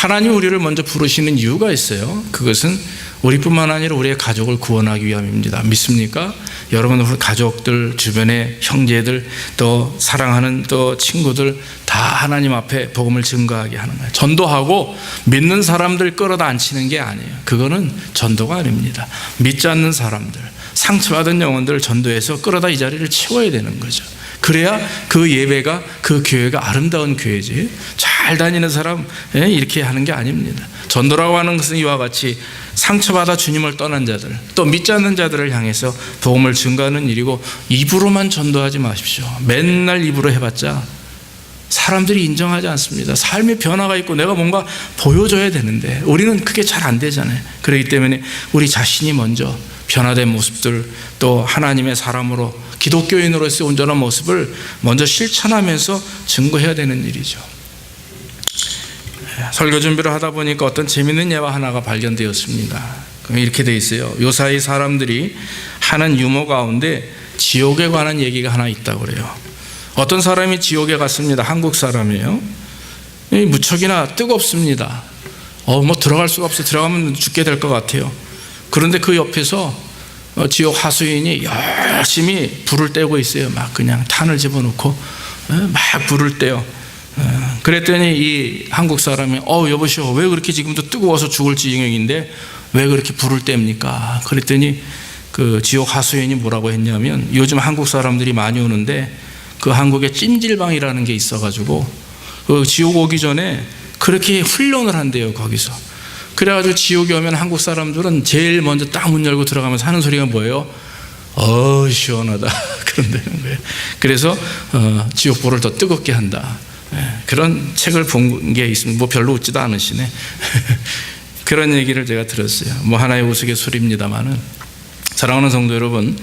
하나님 우리를 먼저 부르시는 이유가 있어요. 그것은 우리뿐만 아니라 우리의 가족을 구원하기 위함입니다. 믿습니까? 여러분 가족들, 주변의 형제들, 또 사랑하는 또 친구들 다 하나님 앞에 복음을 증거하게 하는 거예요. 전도하고 믿는 사람들 끌어다 앉히는 게 아니에요. 그거는 전도가 아닙니다. 믿지 않는 사람들, 상처받은 영혼들을 전도해서 끌어다 이 자리를 채워야 되는 거죠. 그래야 그 예배가, 그 교회가 아름다운 교회지, 잘 다니는 사람 이렇게 하는 게 아닙니다. 전도라고 하는 것은 이와 같이 상처받아 주님을 떠난 자들, 또 믿지 않는 자들을 향해서 복음을 증거하는 일이고, 입으로만 전도하지 마십시오. 맨날 입으로 해봤자 사람들이 인정하지 않습니다. 삶의 변화가 있고 내가 뭔가 보여줘야 되는데 우리는 그게 잘 안 되잖아요. 그렇기 때문에 우리 자신이 먼저 변화된 모습들, 또 하나님의 사람으로 기독교인으로서의 온전한 모습을 먼저 실천하면서 증거해야 되는 일이죠. 설교 준비를 하다 보니까 어떤 재미있는 예화 하나가 발견되었습니다. 이렇게 돼 있어요. 요사이 사람들이 하는 유머 가운데 지옥에 관한 얘기가 하나 있다고 그래요. 어떤 사람이 지옥에 갔습니다. 한국 사람이에요. 무척이나 뜨겁습니다. 뭐 들어갈 수가 없어요. 들어가면 죽게 될 것 같아요. 그런데 그 옆에서 지옥 하수인이 열심히 불을 떼고 있어요. 막 그냥 탄을 집어넣고 막 불을 떼요. 그랬더니 이 한국 사람이 여보시오, 왜 그렇게 지금도 뜨거워서 죽을 지경인데 왜 그렇게 불을 뗍니까? 그랬더니 그 지옥 하수인이 뭐라고 했냐면, 요즘 한국 사람들이 많이 오는데 그 한국에 찜질방이라는 게 있어가지고 그 지옥 오기 전에 그렇게 훈련을 한대요, 거기서. 그래가지고 지옥에 오면 한국 사람들은 제일 먼저 딱 문 열고 들어가면서 하는 소리가 뭐예요? 시원하다. 그런다는 거예요. 그래서 지옥불을 더 뜨겁게 한다. 그런 책을 본 게 있습니다. 뭐 별로 웃지도 않으시네. 그런 얘기를 제가 들었어요. 뭐 하나의 우스갯소리입니다만은, 사랑하는 성도 여러분,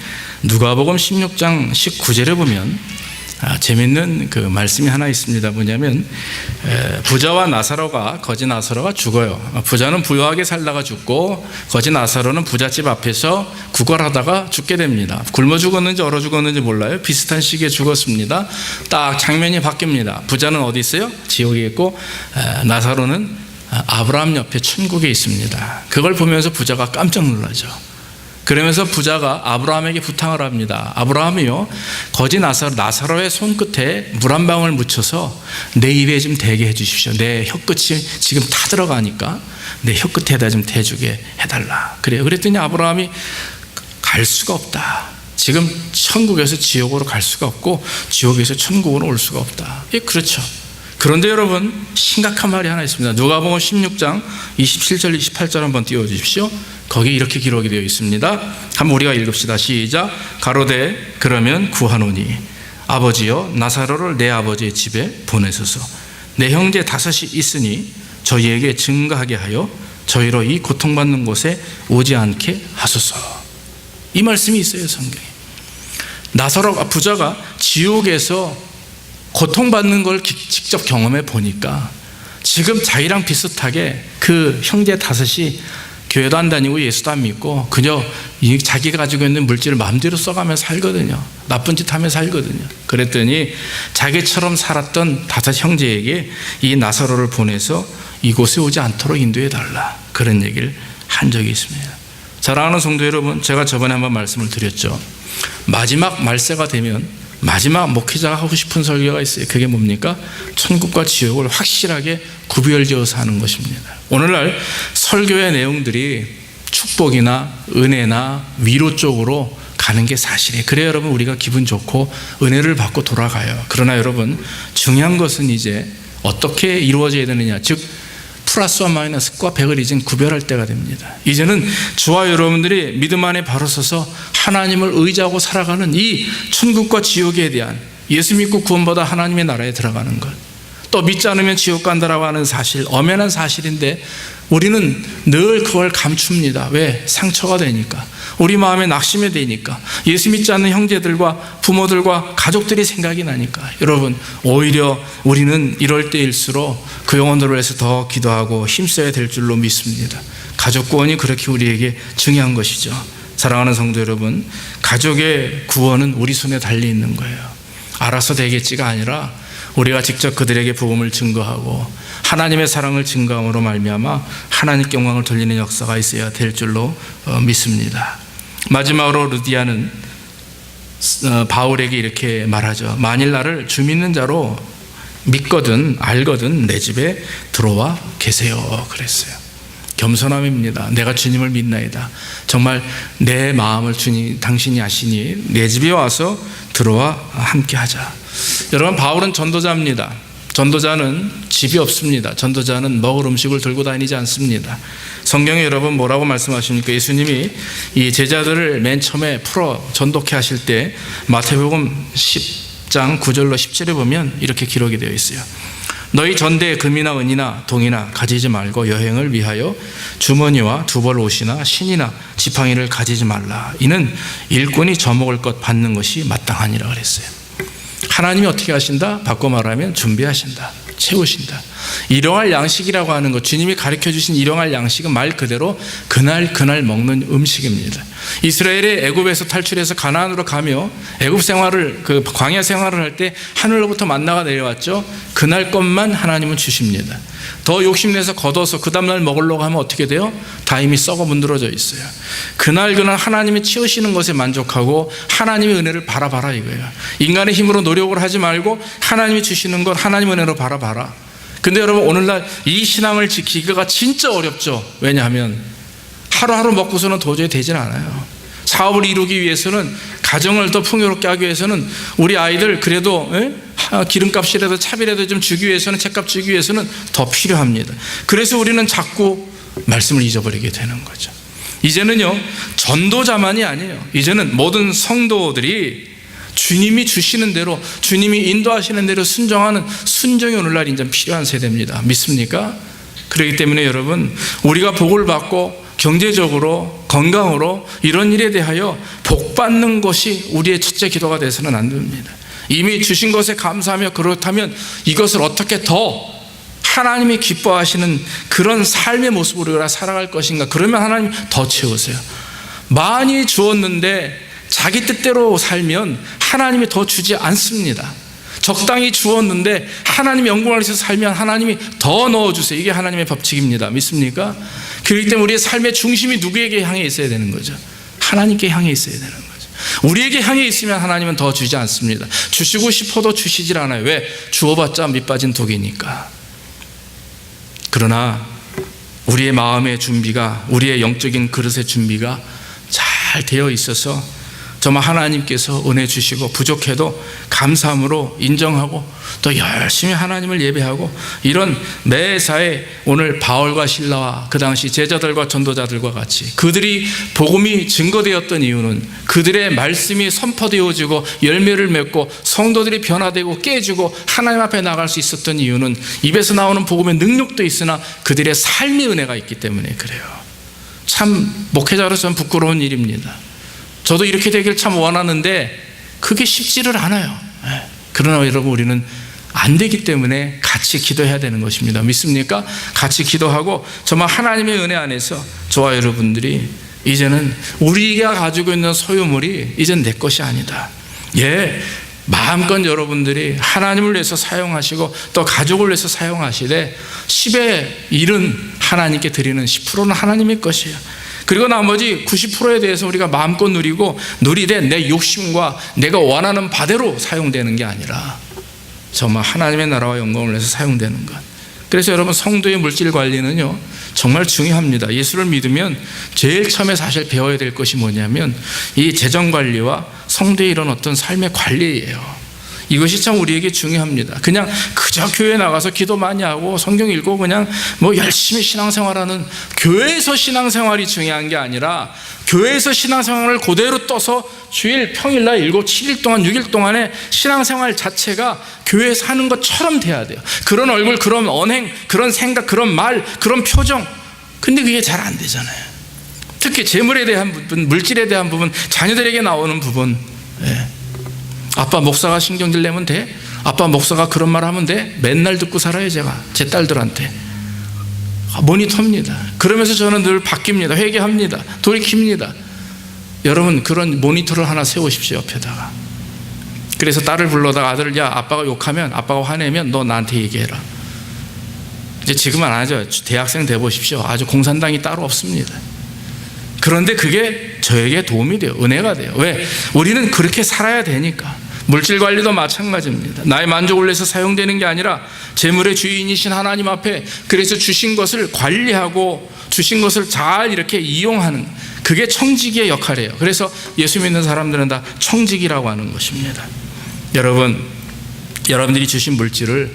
누가복음 16장 19절에 보면 재밌는 그 말씀이 하나 있습니다. 뭐냐면 부자와 나사로가, 거지 나사로가 죽어요. 부자는 부유하게 살다가 죽고 거지 나사로는 부잣집 앞에서 구걸하다가 죽게 됩니다. 굶어 죽었는지 얼어 죽었는지 몰라요. 비슷한 시기에 죽었습니다. 딱 장면이 바뀝니다. 부자는 어디 있어요? 지옥에 있고, 나사로는 아브라함 옆에 천국에 있습니다. 그걸 보면서 부자가 깜짝 놀라죠. 그러면서 부자가 아브라함에게 부탁을 합니다. 아브라함이요, 거지 나사로의 손끝에 물 한 방울 묻혀서 내 입에 좀 대게 해주십시오. 내 혀끝이 지금 타 들어가니까 내 혀끝에다 좀 대주게 해달라. 그래요. 그랬더니 아브라함이 갈 수가 없다. 지금 천국에서 지옥으로 갈 수가 없고 지옥에서 천국으로 올 수가 없다. 예, 그렇죠. 그런데 여러분, 심각한 말이 하나 있습니다. 누가복음 16장 27절 28절 한번 띄워주십시오. 거기 이렇게 기록이 되어 있습니다. 한번 우리가 읽읍시다. 시작. 가로되 그러면 구하노니 아버지여, 나사로를 내 아버지의 집에 보내소서. 내 형제 5이 있으니 저희에게 증거하게 하여 저희로 이 고통받는 곳에 오지 않게 하소서. 이 말씀이 있어요, 성경에. 나사로가, 부자가 지옥에서 고통받는 걸 직접 경험해 보니까 지금 자기랑 비슷하게 그 형제 5이 교회도 안 다니고 예수도 안 믿고 그저 자기가 가지고 있는 물질을 마음대로 써가며 살거든요. 나쁜 짓 하며 살거든요. 그랬더니 자기처럼 살았던 5 형제에게 이 나사로를 보내서 이곳에 오지 않도록 인도해 달라, 그런 얘기를 한 적이 있습니다. 사랑하는 성도 여러분, 제가 저번에 한번 말씀을 드렸죠. 마지막 말세가 되면 마지막 목회자가 하고 싶은 설교가 있어요. 그게 뭡니까? 천국과 지옥을 확실하게 구별지어서 하는 것입니다. 오늘날 설교의 내용들이 축복이나 은혜나 위로 쪽으로 가는 게 사실이에요. 그래야 여러분 우리가 기분 좋고 은혜를 받고 돌아가요. 그러나 여러분, 중요한 것은 이제 어떻게 이루어져야 되느냐, 즉 플러스와 마이너스과 100을 이젠 구별할 때가 됩니다. 이제는 저와 여러분들이 믿음 안에 바로 서서 하나님을 의지하고 살아가는 이 천국과 지옥에 대한, 예수 믿고 구원받아 하나님의 나라에 들어가는 것, 또 믿지 않으면 지옥 간다라고 하는 사실, 엄연한 사실인데 우리는 늘 그걸 감춥니다. 왜? 상처가 되니까, 우리 마음에 낙심이 되니까, 예수 믿지 않는 형제들과 부모들과 가족들이 생각이 나니까. 여러분, 오히려 우리는 이럴 때일수록 그 영혼들을 위해서 더 기도하고 힘써야 될 줄로 믿습니다. 가족 구원이 그렇게 우리에게 중요한 것이죠. 사랑하는 성도 여러분, 가족의 구원은 우리 손에 달려 있는 거예요. 알아서 되겠지가 아니라 우리가 직접 그들에게 복음을 증거하고 하나님의 사랑을 증거함으로 말미암아 하나님께 영광을 돌리는 역사가 있어야 될 줄로 믿습니다. 마지막으로 루디아는 바울에게 이렇게 말하죠. 만일 나를 주 믿는 자로 믿거든 알거든 내 집에 들어와 계세요 그랬어요. 겸손함입니다. 내가 주님을 믿나이다. 정말 내 마음을 주님 당신이 아시니 내 집에 와서 들어와 함께 하자. 여러분, 바울은 전도자입니다. 전도자는 집이 없습니다. 전도자는 먹을 음식을 들고 다니지 않습니다. 성경에 여러분 뭐라고 말씀하십니까? 예수님이 이 제자들을 맨 처음에 풀어 전도케 하실 때 마태복음 10장 9절로 10절에 보면 이렇게 기록이 되어 있어요. 너희 전대에 금이나 은이나 동이나 가지지 말고 여행을 위하여 주머니와 두벌 옷이나 신이나 지팡이를 가지지 말라. 이는 일꾼이 저먹을 것 받는 것이 마땅하니라 그랬어요. 하나님이 어떻게 하신다? 바꿔 말하면 준비하신다, 채우신다. 일용할 양식이라고 하는 것, 주님이 가르쳐 주신 일용할 양식은 말 그대로 그날 먹는 음식입니다. 이스라엘의 애굽에서 탈출해서 가나안으로 가며 애굽 생활을 광야 생활을 할 때 하늘로부터 만나가 내려왔죠. 그날 것만 하나님은 주십니다. 더 욕심내서 걷어서 그 다음날 먹으려고 하면 어떻게 돼요? 다 이미 썩어 문드러져 있어요. 그날 하나님이 치우시는 것에 만족하고 하나님의 은혜를 바라봐라 이거예요. 인간의 힘으로 노력을 하지 말고 하나님이 주시는 것 하나님 은혜로 바라봐라. 근데 여러분, 오늘날 이 신앙을 지키기가 진짜 어렵죠. 왜냐하면 하루하루 먹고서는 도저히 되질 않아요. 사업을 이루기 위해서는, 가정을 더 풍요롭게 하기 위해서는, 우리 아이들 그래도 기름값이라도 차비라도 좀 주기 위해서는, 책값 주기 위해서는 더 필요합니다. 그래서 우리는 자꾸 말씀을 잊어버리게 되는 거죠. 이제는요, 전도자만이 아니에요. 이제는 모든 성도들이 주님이 주시는 대로, 주님이 인도하시는 대로 순종하는 순종이 오늘날 인제 필요한 세대입니다. 믿습니까? 그렇기 때문에 여러분, 우리가 복을 받고 경제적으로, 건강으로 이런 일에 대하여 복 받는 것이 우리의 첫째 기도가 돼서는 안 됩니다. 이미 주신 것에 감사하며, 그렇다면 이것을 어떻게 더 하나님이 기뻐하시는 그런 삶의 모습으로 우리가 살아갈 것인가. 그러면 하나님 더 채우세요. 많이 주었는데 자기 뜻대로 살면 하나님이 더 주지 않습니다. 적당히 주었는데 하나님의 영광을 위해서 살면 하나님이 더 넣어주세요. 이게 하나님의 법칙입니다. 믿습니까? 그렇기 때문에 우리의 삶의 중심이 누구에게 향해 있어야 되는 거죠? 하나님께 향해 있어야 되는 거죠. 우리에게 향해 있으면 하나님은 더 주지 않습니다. 주시고 싶어도 주시질 않아요. 왜? 주어봤자 밑빠진 독이니까. 그러나 우리의 마음의 준비가, 우리의 영적인 그릇의 준비가 잘 되어 있어서 정말 하나님께서 은혜 주시고 부족해도 감사함으로 인정하고 또 열심히 하나님을 예배하고, 이런 매사에 오늘 바울과 실라와 그 당시 제자들과 전도자들과 같이 그들이 복음이 증거되었던 이유는 그들의 말씀이 선포되어지고 열매를 맺고 성도들이 변화되고 깨지고 하나님 앞에 나갈 수 있었던 이유는 입에서 나오는 복음의 능력도 있으나 그들의 삶의 은혜가 있기 때문에 그래요. 참 목회자로서는 부끄러운 일입니다. 저도 이렇게 되길 참 원하는데 그게 쉽지를 않아요. 그러나 여러분, 우리는 안 되기 때문에 같이 기도해야 되는 것입니다. 믿습니까? 같이 기도하고 정말 하나님의 은혜 안에서 저와 여러분들이 이제는 우리가 가지고 있는 소유물이 이젠 내 것이 아니다. 마음껏 여러분들이 하나님을 위해서 사용하시고 또 가족을 위해서 사용하시되 10의 1은 하나님께 드리는 10%는 하나님의 것이에요. 그리고 나머지 90%에 대해서 우리가 마음껏 누리되 내 욕심과 내가 원하는 바대로 사용되는 게 아니라 정말 하나님의 나라와 영광을 위해서 사용되는 것. 그래서 여러분, 성도의 물질 관리는요 정말 중요합니다. 예수를 믿으면 제일 처음에 사실 배워야 될 것이 뭐냐면 이 재정 관리와 성도의 이런 어떤 삶의 관리예요. 이것이 참 우리에게 중요합니다. 그냥 그저 교회 나가서 기도 많이 하고 성경 읽고 그냥 열심히 신앙생활하는, 교회에서 신앙생활이 중요한 게 아니라 교회에서 신앙생활을 그대로 떠서 주일 평일날 7일 동안 6일 동안의 신앙생활 자체가 교회에서 하는 것처럼 돼야 돼요. 그런 얼굴, 그런 언행, 그런 생각, 그런 말, 그런 표정. 근데 그게 잘 안 되잖아요. 특히 재물에 대한 부분, 물질에 대한 부분, 자녀들에게 나오는 부분. 아빠 목사가 신경질 내면 돼? 아빠 목사가 그런 말 하면 돼? 맨날 듣고 살아요. 제가 제 딸들한테 모니터입니다. 그러면서 저는 늘 바뀝니다. 회개합니다. 돌이킵니다. 여러분, 그런 모니터를 하나 세우십시오, 옆에다가. 그래서 딸을 불러다가 아들을, 야, 아빠가 욕하면, 아빠가 화내면 너 나한테 얘기해라. 이제 지금은 안 하죠. 대학생 돼 보십시오. 아주 공산당이 따로 없습니다. 그런데 그게 저에게 도움이 돼요. 은혜가 돼요. 왜? 우리는 그렇게 살아야 되니까. 물질 관리도 마찬가지입니다. 나의 만족을 위해서 사용되는 게 아니라 재물의 주인이신 하나님 앞에, 그래서 주신 것을 관리하고 주신 것을 잘 이렇게 이용하는, 그게 청지기의 역할이에요. 그래서 예수 믿는 사람들은 다 청지기라고 하는 것입니다. 여러분들이 주신 물질을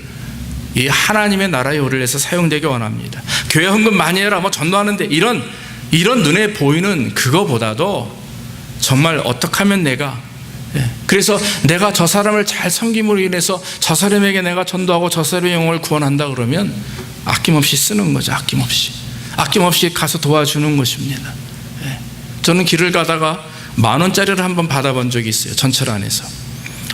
이 하나님의 나라의 요리를 위해서 사용되게 원합니다. 교회 헌금 많이 해라, 뭐 전도하는데, 이런 눈에 보이는 그거보다도 정말 어떻게 하면 그래서 내가 저 사람을 잘 섬김으로 인해서 저 사람에게 내가 전도하고 저 사람의 영혼을 구원한다 그러면 아낌없이 쓰는 거죠. 아낌없이 가서 도와주는 것입니다. 저는 길을 가다가 10,000원짜리를 한번 받아본 적이 있어요. 전철 안에서.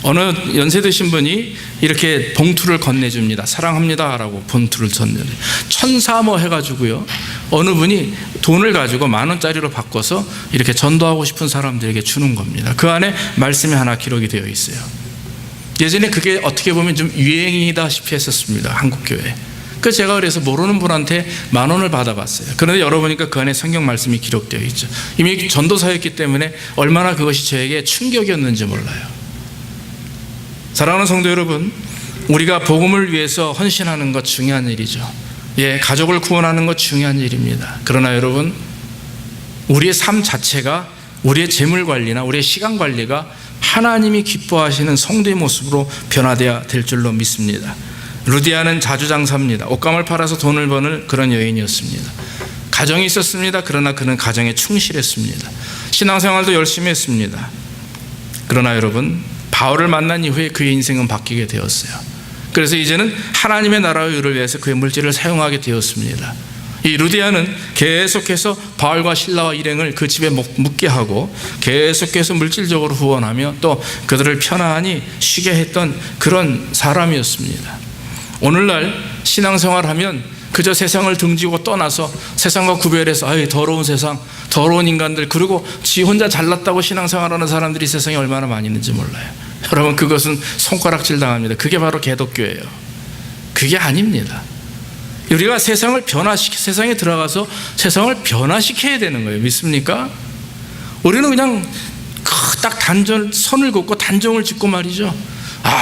어느 연세 드신 분이 이렇게 봉투를 건네줍니다. 사랑합니다 라고 봉투를 건네줍니다. 1,400 해가지고요, 어느 분이 돈을 가지고 10,000원짜리로 바꿔서 이렇게 전도하고 싶은 사람들에게 주는 겁니다. 그 안에 말씀이 하나 기록이 되어 있어요. 예전에 그게 어떻게 보면 좀 유행이다시피 했었습니다. 한국교회. 그래서 모르는 분한테 10,000원을 받아봤어요. 그런데 열어보니까 그 안에 성경 말씀이 기록되어 있죠. 이미 전도사였기 때문에 얼마나 그것이 저에게 충격이었는지 몰라요. 사랑하는 성도 여러분, 우리가 복음을 위해서 헌신하는 것 중요한 일이죠. 가족을 구원하는 것 중요한 일입니다. 그러나 여러분, 우리의 삶 자체가, 우리의 재물 관리나 우리의 시간 관리가 하나님이 기뻐하시는 성도의 모습으로 변화되어야 될 줄로 믿습니다. 루디아는 자주장사입니다. 옷감을 팔아서 돈을 버는 그런 여인이었습니다. 가정이 있었습니다. 그러나 그는 가정에 충실했습니다. 신앙생활도 열심히 했습니다. 그러나 여러분, 바울을 만난 이후에 그의 인생은 바뀌게 되었어요. 그래서 이제는 하나님의 나라의 의를 위해서 그의 물질을 사용하게 되었습니다. 이 루디아는 계속해서 바울과 실라와 일행을 그 집에 묵게 하고 계속해서 물질적으로 후원하며 또 그들을 편안히 쉬게 했던 그런 사람이었습니다. 오늘날 신앙생활하면 그저 세상을 등지고 떠나서 세상과 구별해서 더러운 세상, 더러운 인간들, 그리고 지 혼자 잘났다고 신앙생활하는 사람들이 세상에 얼마나 많이 있는지 몰라요. 여러분, 그것은 손가락질 당합니다. 그게 바로 개독교예요. 그게 아닙니다. 우리가 세상에 들어가서 세상을 변화시켜야 되는 거예요. 믿습니까? 우리는 그냥 딱 선을 긋고 단정을 짓고 말이죠.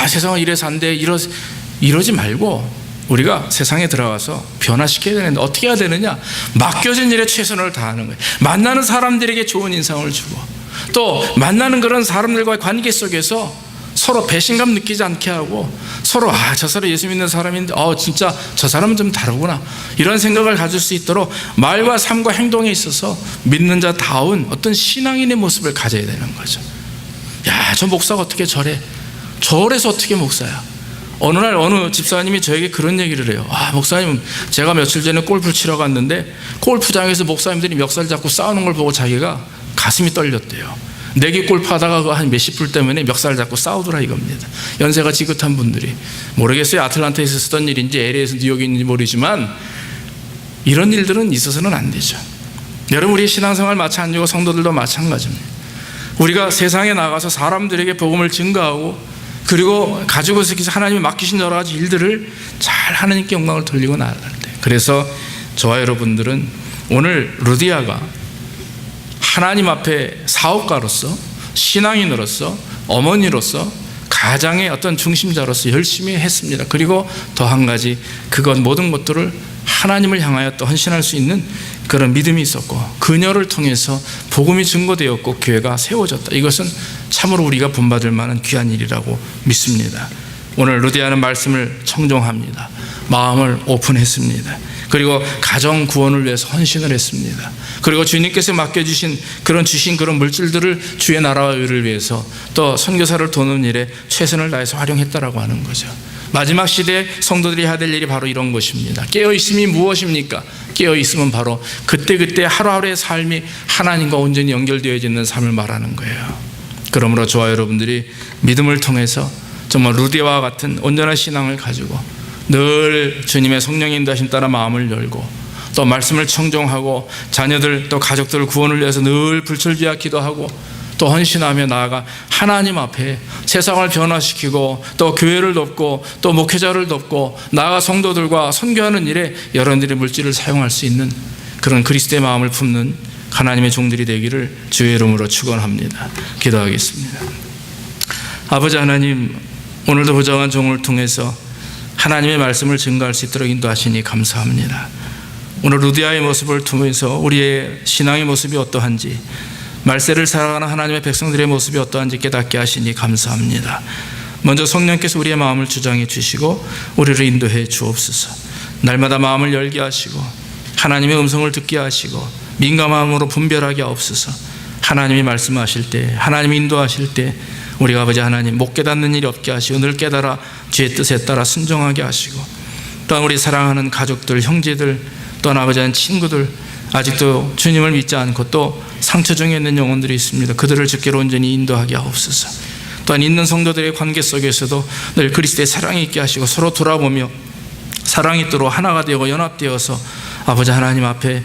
세상은 이래서 안 돼, 이러지 말고 우리가 세상에 들어가서 변화시켜야 되는데 어떻게 해야 되느냐? 맡겨진 일에 최선을 다하는 거예요. 만나는 사람들에게 좋은 인상을 주고, 또 만나는 그런 사람들과의 관계 속에서 서로 배신감 느끼지 않게 하고, 서로 저 사람 예수 믿는 사람인데 진짜 저 사람은 좀 다르구나, 이런 생각을 가질 수 있도록 말과 삶과 행동에 있어서 믿는 자다운 어떤 신앙인의 모습을 가져야 되는 거죠. 저 목사가 어떻게 저래서 어떻게 목사야? 어느 날 어느 집사님이 저에게 그런 얘기를 해요. 목사님, 제가 며칠 전에 골프 치러 갔는데 골프장에서 목사님들이 멱살 잡고 싸우는 걸 보고 자기가 가슴이 떨렸대요. 내기 골프 하다가 한 몇십 불 때문에 멱살 잡고 싸우더라 이겁니다. 연세가 지긋한 분들이. 모르겠어요. 아틀란타에서 쓰던 일인지 LA에서 뉴욕에 있는지 모르지만 이런 일들은 있어서는 안 되죠. 여러분, 우리의 신앙생활 마찬가지고 성도들도 마찬가지입니다. 우리가 세상에 나가서 사람들에게 복음을 증거하고, 그리고 가지고 있어서 하나님이 맡기신 여러 가지 일들을 잘 하나님께 영광을 돌리고 나아갈 때, 그래서 저와 여러분들은 오늘 루디아가 하나님 앞에 사업가로서, 신앙인으로서, 어머니로서, 가장의 어떤 중심자로서 열심히 했습니다. 그리고 더 한 가지, 모든 것들을 하나님을 향하여 또 헌신할 수 있는 그런 믿음이 있었고, 그녀를 통해서 복음이 증거되었고 교회가 세워졌다. 이것은 참으로 우리가 본받을 만한 귀한 일이라고 믿습니다. 오늘 루디아는 말씀을 청종합니다. 마음을 오픈했습니다. 그리고 가정 구원을 위해서 헌신을 했습니다. 그리고 주님께서 맡겨주신 그런 물질들을 주의 나라와 의를 위해서, 또 선교사를 도는 일에 최선을 다해서 활용했다라고 하는 거죠. 마지막 시대에 성도들이 해야 될 일이 바로 이런 것입니다. 깨어있음이 무엇입니까? 깨어있음은 바로 그때그때 하루하루의 삶이 하나님과 온전히 연결되어 있는 삶을 말하는 거예요. 그러므로 저와 여러분들이 믿음을 통해서 정말 루디아와 같은 온전한 신앙을 가지고 늘 주님의 성령의 인도하심 따라 마음을 열고, 또 말씀을 청종하고, 자녀들 또 가족들 구원을 위해서 늘 불철주야 기도하고, 또 헌신하며 나아가 하나님 앞에 세상을 변화시키고 또 교회를 돕고 또 목회자를 돕고 나아가 성도들과 선교하는 일에 여러분들의 물질을 사용할 수 있는 그런 그리스도의 마음을 품는 하나님의 종들이 되기를 주의 이름으로 축원합니다. 기도하겠습니다. 아버지 하나님, 오늘도 부정한 종을 통해서 하나님의 말씀을 증거할 수 있도록 인도하시니 감사합니다. 오늘 루디아의 모습을 통해서 우리의 신앙의 모습이 어떠한지, 말세를 살아가는 하나님의 백성들의 모습이 어떠한지 깨닫게 하시니 감사합니다. 먼저 성령께서 우리의 마음을 주장해 주시고 우리를 인도해 주옵소서. 날마다 마음을 열게 하시고 하나님의 음성을 듣게 하시고 민감함으로 분별하게 하옵소서. 하나님이 말씀하실 때, 하나님이 인도하실 때 우리가 아버지 하나님 못 깨닫는 일이 없게 하시고 늘 깨달아 주의 뜻에 따라 순종하게 하시고, 또한 우리 사랑하는 가족들, 형제들, 또한 아버지 하나님 친구들, 아직도 주님을 믿지 않고 또 상처 중에 있는 영혼들이 있습니다. 그들을 주께로 온전히 인도하게 하옵소서. 또한 있는 성도들의 관계 속에서도 늘 그리스도의 사랑이 있게 하시고 서로 돌아보며 사랑이 있도록 하나가 되고 연합되어서 아버지 하나님 앞에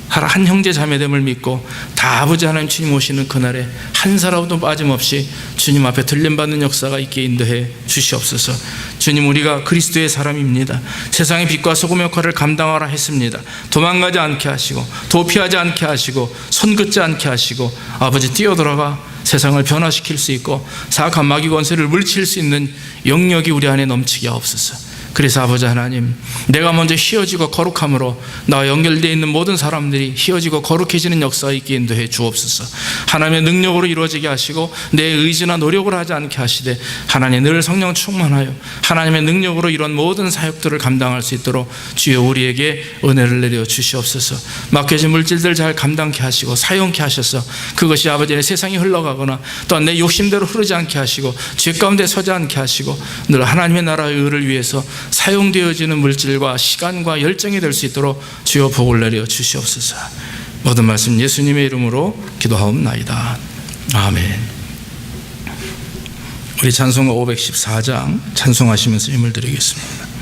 한 형제 자매됨을 믿고 다 아버지 하나님 주님 오시는 그날에 한 사람도 빠짐없이 주님 앞에 들림받는 역사가 있게 인도해 주시옵소서. 주님, 우리가 그리스도의 사람입니다. 세상의 빛과 소금 역할을 감당하라 했습니다. 도망가지 않게 하시고 도피하지 않게 하시고 손긋지 않게 하시고 아버지 뛰어들어가 세상을 변화시킬 수 있고 사악한 마귀 권세를 물리칠 수 있는 영역이 우리 안에 넘치게 하옵소서. 그래서 아버지 하나님, 내가 먼저 희어지고 거룩함으로 나와 연결되어 있는 모든 사람들이 희어지고 거룩해지는 역사가 있게 인도해 주옵소서. 하나님의 능력으로 이루어지게 하시고 내 의지나 노력을 하지 않게 하시되 하나님 늘 성령 충만하여 하나님의 능력으로 이런 모든 사역들을 감당할 수 있도록 주여 우리에게 은혜를 내려 주시옵소서. 맡겨진 물질들 잘 감당케 하시고 사용케 하셔서 그것이 아버지의 세상이 흘러가거나 또한 내 욕심대로 흐르지 않게 하시고 죄 가운데 서지 않게 하시고 늘 하나님의 나라의 의를 위해서 사용되어지는 물질과 시간과 열정이 될 수 있도록 주여 복을 내려 주시옵소서. 모든 말씀 예수님의 이름으로 기도하옵나이다. 아멘. 우리 찬송가 514장 찬송하시면서 힘을 드리겠습니다.